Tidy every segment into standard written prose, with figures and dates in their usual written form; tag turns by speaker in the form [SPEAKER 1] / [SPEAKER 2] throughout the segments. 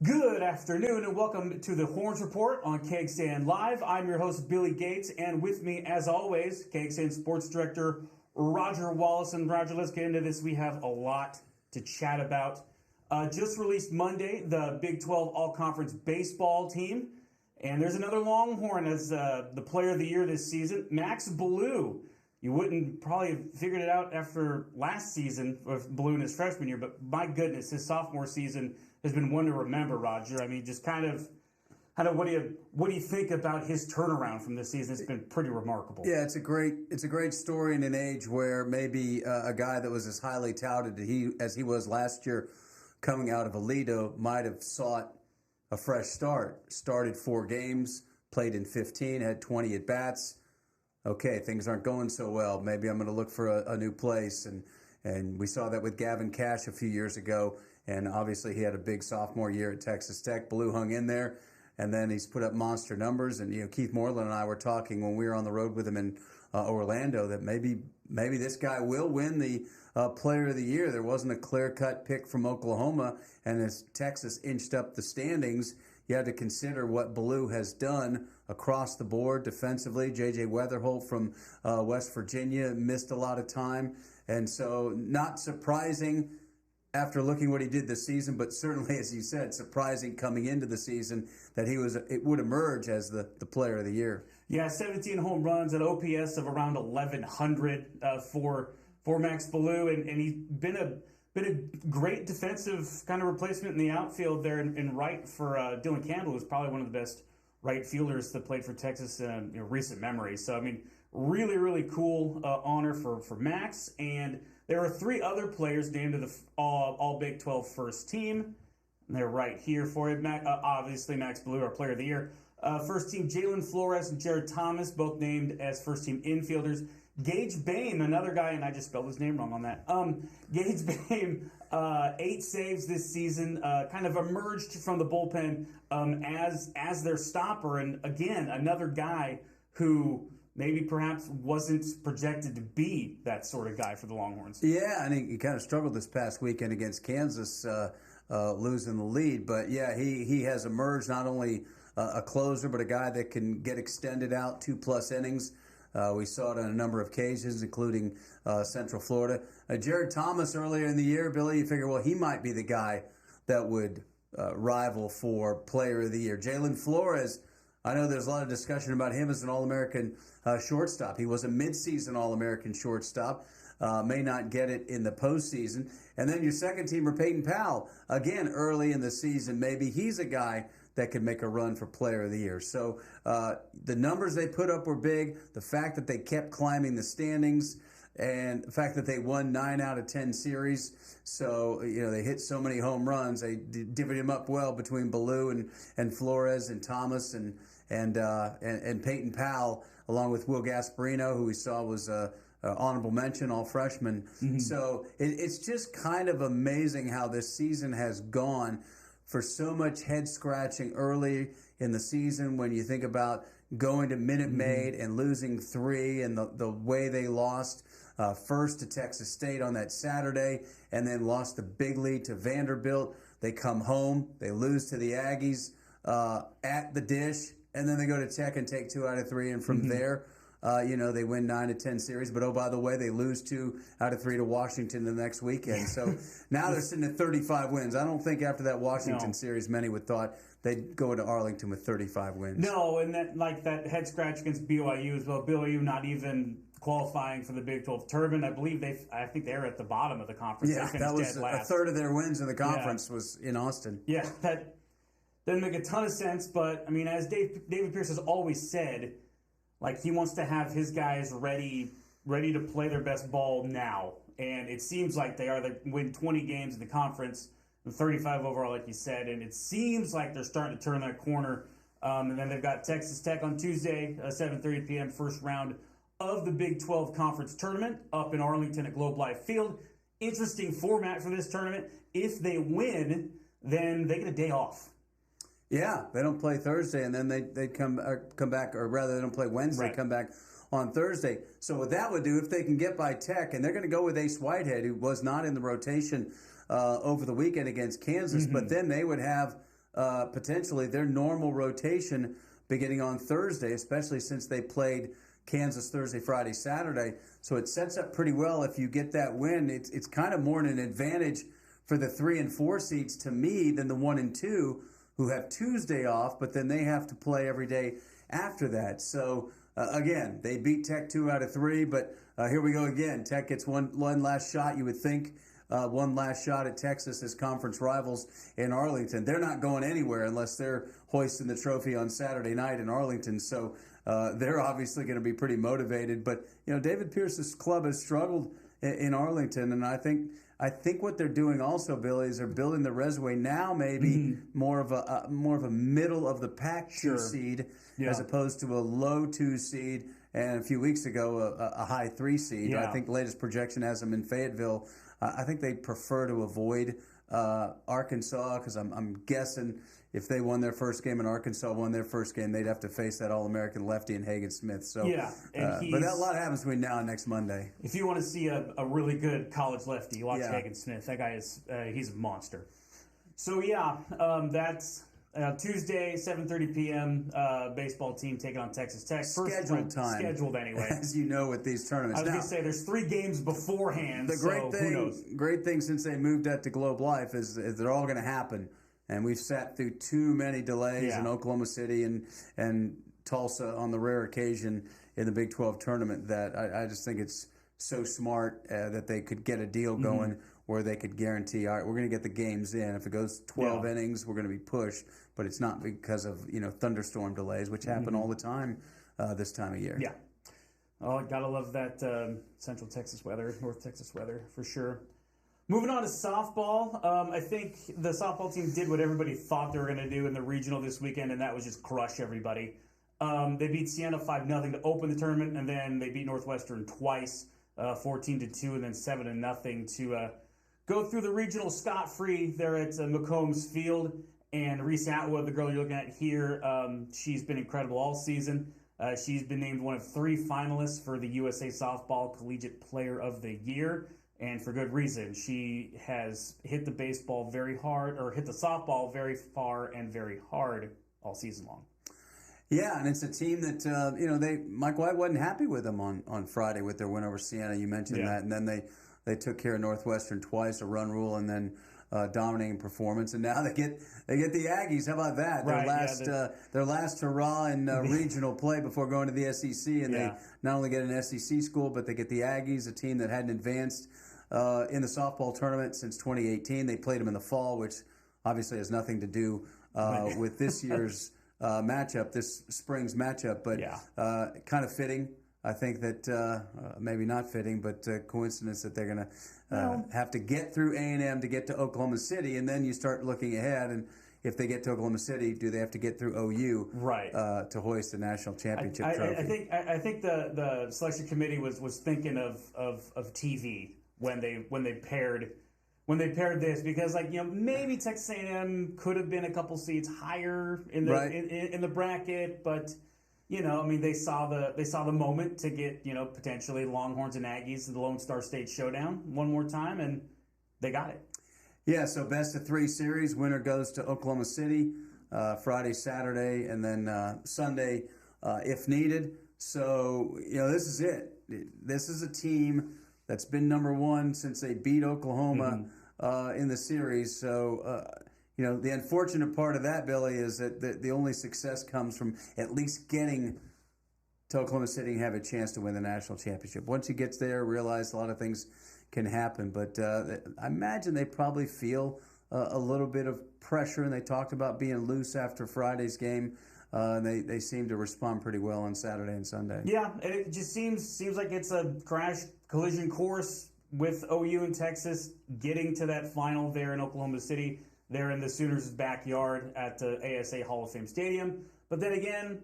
[SPEAKER 1] Good afternoon and welcome to the Horns Report on KXAN Live. I'm your host, Billy Gates, and with me, as always, KXAN Sports Director Roger Wallace. And Roger, let's get into this. We have a lot to chat about. Just released Monday, the Big 12 All-Conference Baseball team. And there's another Longhorn as the Player of the Year this season, Max Ballou. You wouldn't probably have figured it out after last season with Ballou in his freshman year, but my goodness, his sophomore season has been one to remember, Roger. I mean, just kind of what do you think about his turnaround from this season? It's been pretty remarkable.
[SPEAKER 2] Yeah, it's a great story in an age where maybe a guy that was as highly touted as he was last year coming out of Aledo might have sought a fresh start. Started 4 games, played in 15, had 20 at bats. Okay, things aren't going so well. Maybe I'm going to look for a new place. And we saw that with Gavin Cash a few years ago. And obviously he had a big sophomore year at Texas Tech. Ballou hung in there. And then he's put up monster numbers. And, Keith Moreland and I were talking when we were on the road with him in Orlando that maybe this guy will win the Player of the Year. There wasn't a clear-cut pick from Oklahoma. And as Texas inched up the standings, you had to consider what Ballou has done across the board defensively. J.J. Weatherholt from West Virginia missed a lot of time. And so not surprising after looking what he did this season, but certainly, as you said, surprising coming into the season that it would emerge as the Player of the Year.
[SPEAKER 1] Yeah, 17 home runs, an OPS of around 1,100 for Max Ballou, and he's been a great defensive kind of replacement in the outfield there in right for Dylan Campbell, who's probably one of the best right fielders that played for Texas in recent memory. So, I mean, really, really cool honor for Max. And there are 3 other players named to the All Big 12 first team. And they're right here for you. Obviously, Max Ballou, our Player of the Year. First team, Jalen Flores and Jared Thomas, both named as first team infielders. Gage Boehm, another guy, and I just spelled his name wrong on that. Gage Boehm, 8 saves this season, kind of emerged from the bullpen as their stopper. And again, another guy who maybe perhaps wasn't projected to be that sort of guy for the Longhorns.
[SPEAKER 2] Yeah, and he kind of struggled this past weekend against Kansas, losing the lead. But yeah, he has emerged not only a closer, but a guy that can get extended out 2+ innings. We saw it on a number of occasions, including Central Florida. Jared Thomas earlier in the year, Billy, you figure, well, he might be the guy that would rival for Player of the Year. Jalen Flores, I know there's a lot of discussion about him as an All-American shortstop. He was a midseason All-American shortstop. May not get it in the postseason. And then your second teamer, Peyton Powell, again, early in the season, maybe he's a guy that could make a run for Player of the Year. So the numbers they put up were big. The fact that they kept climbing the standings and the fact that they won 9 out of 10 series. So, they hit so many home runs. They divvied them up well between Ballou and Flores and Thomas and Peyton Powell, along with Will Gasparino, who we saw was honorable mention, all freshman. Mm-hmm. So it's just kind of amazing how this season has gone for so much head scratching early in the season when you think about going to Minute Maid and losing 3 and the way they lost first to Texas State on that Saturday and then lost the big lead to Vanderbilt. They come home, they lose to the Aggies at the Dish, and then they go to Tech and take 2 out of 3, and from there, they win 9 of 10 series. But, oh, by the way, they lose 2 out of 3 to Washington the next weekend. So now they're sitting at 35 wins. I don't think after that Washington series many would thought they'd go into Arlington with 35 wins.
[SPEAKER 1] No, and that head scratch against BYU as well. BYU not even qualifying for the Big 12 tournament. I think they're at the bottom of the conference.
[SPEAKER 2] Yeah, that was a third of their wins in the conference was in Austin.
[SPEAKER 1] Yeah, that doesn't make a ton of sense. But, I mean, as David Pierce has always said, like, he wants to have his guys ready to play their best ball now. And it seems like they are. They win 20 games in the conference, 35 overall, like you said. And it seems like they're starting to turn that corner. And then they've got Texas Tech on Tuesday, 7:30 p.m., first round of the Big 12 Conference Tournament up in Arlington at Globe Life Field. Interesting format for this tournament. If they win, then they get a day off.
[SPEAKER 2] Yeah, they don't play Thursday, and then they come back, or rather, they don't play Wednesday, come back on Thursday. So what that would do, if they can get by Tech, and they're going to go with Ace Whitehead, who was not in the rotation over the weekend against Kansas, but then they would have potentially their normal rotation beginning on Thursday, especially since they played Kansas Thursday, Friday, Saturday. So it sets up pretty well if you get that win. It's kind of more an advantage for the 3 and 4 seeds to me than the 1 and 2 who have Tuesday off, but then they have to play every day after that. So again, they beat Tech 2 out of 3, but here we go again. Tech gets one last shot, you would think. One last shot at Texas as conference rivals in Arlington. They're not going anywhere unless they're hoisting the trophy on Saturday night in Arlington. So they're obviously going to be pretty motivated. But David Pierce's club has struggled in Arlington, and I think what they're doing also, Billy, is they're building the resume now. Maybe more of a middle of the pack 2 seed as opposed to a low 2 seed. And a few weeks ago, a high 3 seed.
[SPEAKER 1] Yeah.
[SPEAKER 2] I think the latest projection has them in Fayetteville. I think they prefer to avoid Arkansas because I'm guessing if they won their first game and Arkansas won their first game, they'd have to face that All-American lefty in Hagen Smith. So, but a lot happens between now and next Monday.
[SPEAKER 1] If you want to see a really good college lefty, watch Hagen Smith. That guy he's a monster. So that's Tuesday, 7:30 p.m. Baseball team taking on Texas Tech.
[SPEAKER 2] Scheduled time.
[SPEAKER 1] Scheduled anyway.
[SPEAKER 2] As you know with these tournaments.
[SPEAKER 1] I was going to say there's 3 games beforehand.
[SPEAKER 2] The great thing since they moved that to Globe Life is they're all going to happen. And we've sat through too many delays in Oklahoma City and Tulsa on the rare occasion in the Big 12 tournament that I just think it's so smart that they could get a deal going where they could guarantee, all right, we're going to get the games in. If it goes 12 innings, we're going to be pushed. But it's not because of thunderstorm delays, which happen all the time this time of year.
[SPEAKER 1] Yeah. Oh, gotta love that Central Texas weather, North Texas weather for sure. Moving on to softball, I think the softball team did what everybody thought they were going to do in the regional this weekend, and that was just crush everybody. They beat Siena 5-0 to open the tournament, and then they beat Northwestern twice, 14-2, and then 7-0 to go through the regional scot-free there at McCombs Field. And Reese Atwood, the girl you're looking at here, she's been incredible all season. She's been named one of 3 finalists for the USA Softball Collegiate Player of the Year. And for good reason. She has hit the baseball very hard, or hit the softball very far and very hard all season long.
[SPEAKER 2] Yeah, and it's a team that, Mike White wasn't happy with them on Friday with their win over Siena. You mentioned that. And then they took care of Northwestern twice, a run rule, and then dominating performance. And now they get the Aggies. How about that? Their last hurrah in regional play before going to the SEC. And they not only get an SEC school, but they get the Aggies, a team that hadn't advanced in the softball tournament since 2018. They played them in the fall, which obviously has nothing to do with this year's matchup, this spring's matchup. But kind of fitting. I think that maybe not fitting, but coincidence that they're going to have to get through A&M to get to Oklahoma City, and then you start looking ahead. And if they get to Oklahoma City, do they have to get through OU to hoist the national championship trophy?
[SPEAKER 1] I think the selection committee was thinking of TV when they paired this, because maybe Texas A&M could have been a couple seats higher in the bracket, but. They saw the moment to get, potentially Longhorns and Aggies in the Lone Star State Showdown one more time, and they got it.
[SPEAKER 2] Yeah, so best of 3 series. Winner goes to Oklahoma City Friday, Saturday, and then Sunday if needed. So, this is it. This is a team that's been number 1 since they beat Oklahoma in the series. So, the unfortunate part of that, Billy, is that the only success comes from at least getting to Oklahoma City and have a chance to win the national championship. Once he gets there, realize a lot of things can happen. But I imagine they probably feel a little bit of pressure, and they talked about being loose after Friday's game. And they seem to respond pretty well on Saturday and Sunday. Yeah,
[SPEAKER 1] and it just seems like it's a collision course with OU and Texas getting to that final there in Oklahoma City. They're in the Sooners' backyard at the ASA Hall of Fame Stadium. But then again,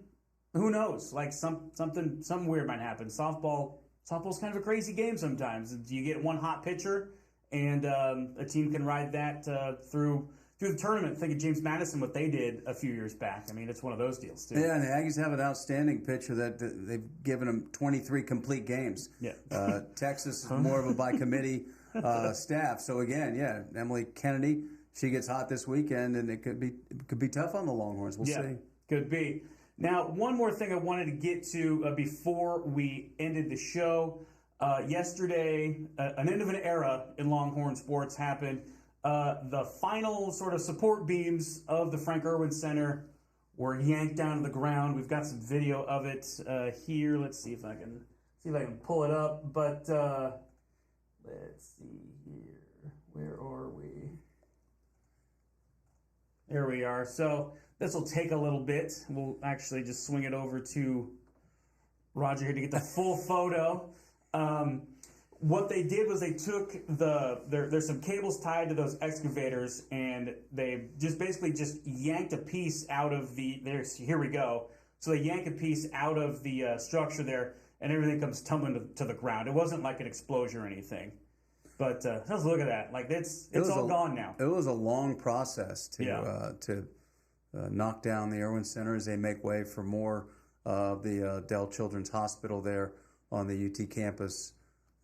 [SPEAKER 1] who knows? Something weird might happen. Softball's kind of a crazy game sometimes. You get one hot pitcher, and a team can ride that through the tournament. Think of James Madison, what they did a few years back. It's one of those deals, too.
[SPEAKER 2] Yeah, and the Aggies have an outstanding pitcher that they've given him 23 complete games.
[SPEAKER 1] Yeah.
[SPEAKER 2] Texas is more of a by-committee staff. So, again, Emily Kennedy, she gets hot this weekend, and it could be tough on the Longhorns. We'll see.
[SPEAKER 1] Could be. Now, one more thing I wanted to get to before we ended the show. Yesterday, an end of an era in Longhorn sports happened. The final sort of support beams of the Frank Erwin Center were yanked down to the ground. We've got some video of it here. Let's see if I can pull it up. But let's see here. Where are we? There we are. So this will take a little bit. We'll actually just swing it over to Roger here to get the full photo. What they did was they took there's some cables tied to those excavators, and they just basically yanked a piece out of here we go. So they yank a piece out of the structure there, and everything comes tumbling to the ground. It wasn't like an explosion or anything. But let's look at that. Like it's all gone now.
[SPEAKER 2] It was a long process to knock down the Erwin Center as they make way for more of the Dell Children's Hospital there on the UT campus,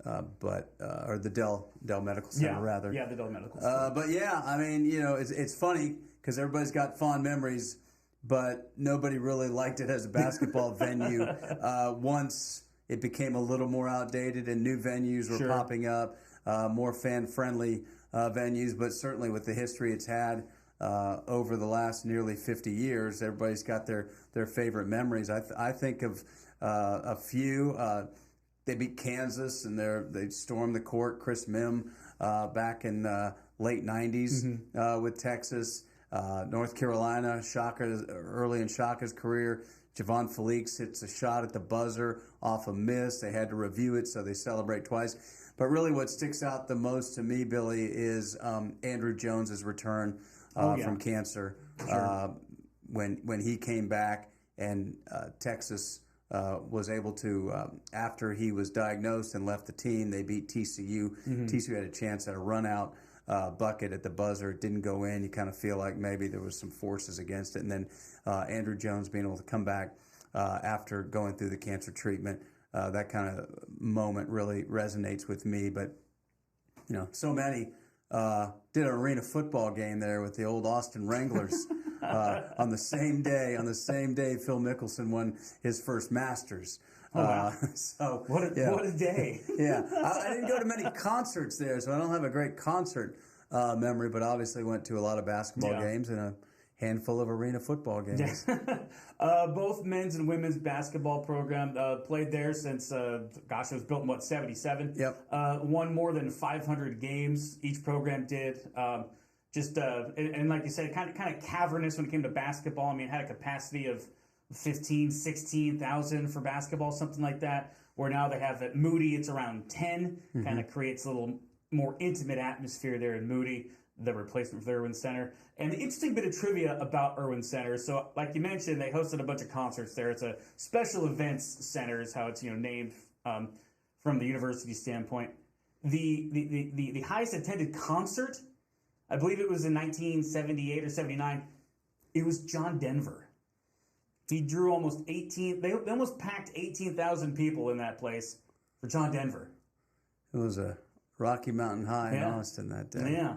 [SPEAKER 2] or the Dell Medical Center rather.
[SPEAKER 1] Yeah, the Dell Medical Center.
[SPEAKER 2] But yeah, I mean, it's funny because everybody's got fond memories, but nobody really liked it as a basketball venue. Once it became a little more outdated and new venues were popping up, more fan-friendly venues, but certainly with the history it's had over the last nearly 50 years, everybody's got their favorite memories. I think of a few. They beat Kansas, and they stormed the court. Chris Mim back in late 90s with Texas. North Carolina, early in Shaka's career, Javon Felix hits a shot at the buzzer off a miss. They had to review it, so they celebrate twice. But really what sticks out the most to me, Billy, is Andrew Jones's return from cancer. Sure. When he came back, and Texas was able to, after he was diagnosed and left the team, they beat TCU. TCU had a chance at a run-out bucket at the buzzer. It didn't go in. You kind of feel like maybe there was some forces against it. And then Andrew Jones being able to come back after going through the cancer treatment, that kind of moment really resonates with me. But, so many did an arena football game there with the old Austin Wranglers on the same day Phil Mickelson won his first Masters.
[SPEAKER 1] Oh, wow.
[SPEAKER 2] So
[SPEAKER 1] what a day.
[SPEAKER 2] Yeah, I didn't go to many concerts there, so I don't have a great concert memory, but obviously went to a lot of basketball games and a handful of arena football games.
[SPEAKER 1] Both men's and women's basketball program played there since, it was built in, 77?
[SPEAKER 2] Yep.
[SPEAKER 1] Won more than 500 games, each program did. And like you said, kind of cavernous when it came to basketball. I mean, it had a capacity of 15, 16,000 for basketball, something like that, where now they have at Moody, it's around 10, kind of creates a little more intimate atmosphere there in Moody, the replacement for the Erwin Center. And the interesting bit of trivia about Erwin Center, so like you mentioned, they hosted a bunch of concerts there. It's a special events center is how it's named from the university standpoint. The highest attended concert, I believe it was in 1978 or 79, it was John Denver. He drew almost 18. They almost packed 18,000 people in that place for John Denver.
[SPEAKER 2] It was a Rocky Mountain High in Austin that day.
[SPEAKER 1] Yeah,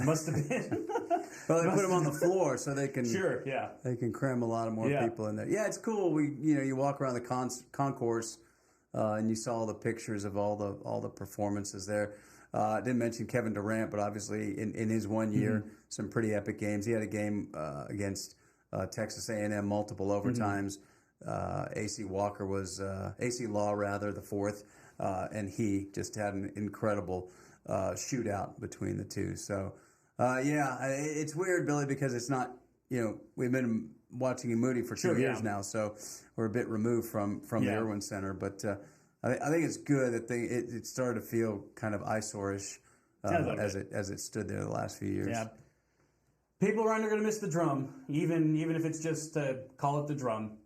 [SPEAKER 1] must have been.
[SPEAKER 2] Well, they put them on the floor so they can they can cram a lot of more people in there. Yeah, it's cool. You walk around the concourse and you saw the pictures of all the performances there. I didn't mention Kevin Durant, but obviously in his 1 year, some pretty epic games. He had a game against Texas A&M, multiple overtimes. AC Law, the fourth, and he just had an incredible shootout between the two. So, it's weird, Billy, because it's not, we've been watching in Moody for 2 years now, so we're a bit removed from the Erwin Center. But I think it's good that it started to feel kind of eyesore-ish as it stood there the last few years.
[SPEAKER 1] Yeah. People around are going to miss the drum, even if it's just call it the drum.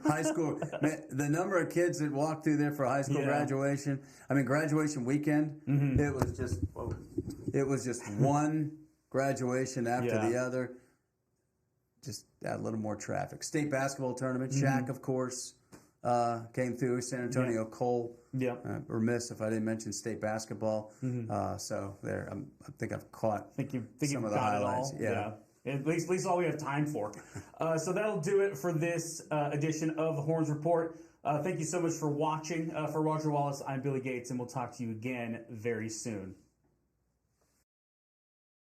[SPEAKER 2] High school, man, the number of kids that walked through there for high school graduation. I mean, graduation weekend. It was just one graduation after the other. Just add a little more traffic. State basketball tournament. Shaq, of course, came through. San Antonio Cole.
[SPEAKER 1] Yeah.
[SPEAKER 2] Remiss if I didn't mention state basketball. So there, I think I've caught some of the highlights.
[SPEAKER 1] Yeah. At least all we have time for. So that'll do it for this edition of the Horns Report. Thank you so much for watching. For Roger Wallace, I'm Billy Gates, and we'll talk to you again very soon.